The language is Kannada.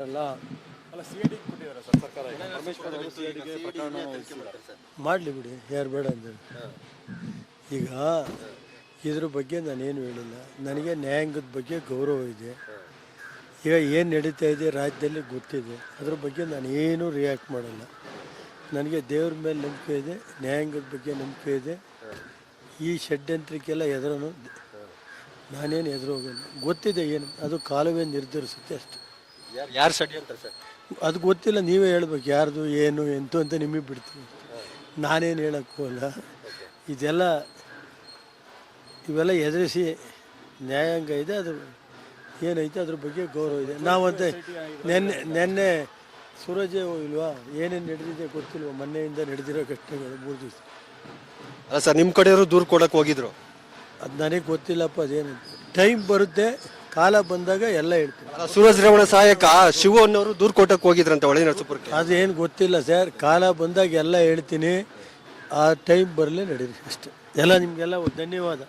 ಅಲ್ಲ ಅಲ್ಲ ಸಿಐಡಿ ಕೊಟ್ಟಿದ್ದಾರೆ ಸರ್ ಸರ್ಕಾರ ಈಗ ಪರಮೇಶ್ವರ್ ಅವರು ಸಿಐಡಿಗೆ ಪ್ರಕರಣ ಮಾಡಲಿ ಬಿಡಿ, ಯಾರು ಬೇಡ ಅಂದರು. ಈಗ ಇದ್ರ ಬಗ್ಗೆ ನಾನೇನು ಹೇಳಿಲ್ಲ. ನನಗೆ ನ್ಯಾಯಾಂಗದ ಬಗ್ಗೆ ಗೌರವ ಇದೆ. ಈಗ ಏನು ನಡೀತಾ ಇದೆ ರಾಜ್ಯದಲ್ಲಿ ಗೊತ್ತಿದೆ. ಅದ್ರ ಬಗ್ಗೆ ನಾನು ಏನೂ ರಿಯಾಕ್ಟ್ ಮಾಡಲ್ಲ. ನನಗೆ ದೇವ್ರ ಮೇಲೆ ನಂಬಿಕೆ ಇದೆ, ನ್ಯಾಯಾಂಗದ ಬಗ್ಗೆ ನಂಬಿಕೆ ಇದೆ. ಈ ಷಡ್ಯಂತ್ರಕ್ಕೆಲ್ಲ ಎದುರು ನಾನೇನು ಎದುರು ಹೋಗಲ್ಲ. ಗೊತ್ತಿದೆ ಏನು, ಅದು ಕಾಲವೇ ನಿರ್ಧರಿಸುತ್ತೆ ಅಷ್ಟೆ. ಯಾರು ಷಡ್ಯಂತ್ರ ಸರ್? ಅದು ಗೊತ್ತಿಲ್ಲ, ನೀವೇ ಹೇಳ್ಬೇಕು ಯಾರ್ದು ಏನು ಎಂತು ಅಂತ ನಿಮಗೆ ಬಿಡ್ತೀವಿ. ನಾನೇನು ಹೇಳೋಕ್ಕಲ್ಲ. ಇವೆಲ್ಲ ಎದುರಿಸಿ ನ್ಯಾಯಾಂಗ ಇದೆ, ಅದು ಏನೈತೆ ಅದ್ರ ಬಗ್ಗೆ ಗೌರವ ಇದೆ. ನಾವಂತೆ ನೆನ್ನೆ ಸೂರಜೇ ಇಲ್ವಾ, ಏನೇನು ನಡೆದಿದೆ ಗೊತ್ತಿಲ್ವ, ಮೊನ್ನೆಯಿಂದ ನಡೆದಿರೋ ಘಟನೆಗಳು 3 ದಿವಸ. ಅಲ್ಲ ಸರ್, ನಿಮ್ಮ ಕಡೆಯವರು ದೂರು ಕೊಡಕ್ಕೆ ಹೋಗಿದ್ರು. ಅದು ನನಗೆ ಗೊತ್ತಿಲ್ಲಪ್ಪ, ಅದೇನಂತ ಟೈಮ್ ಬರುತ್ತೆ, ಕಾಲ ಬಂದಾಗ ಎಲ್ಲ ಹೇಳ್ತೀನಿ. ಸೂರಜ್ ರೇವಣ್ಣ ಸಹಾಯಕ ಶಿವು ಅನ್ನೋರು ದೂರು ಕೊಟ್ಟಕ್ಕೆ ಹೋಗಿದ್ರಂತ ಹೊಳೆ ನರಸೀಪುರಕ್ಕೆ. ಅದೇನು ಗೊತ್ತಿಲ್ಲ ಸರ್, ಕಾಲ ಬಂದಾಗ ಎಲ್ಲ ಹೇಳ್ತೀನಿ. ಆ ಟೈಮ್ ಬರಲೇ ನಡೀರಿ ಅಷ್ಟೇ. ಎಲ್ಲ ನಿಮಗೆಲ್ಲ ಧನ್ಯವಾದ.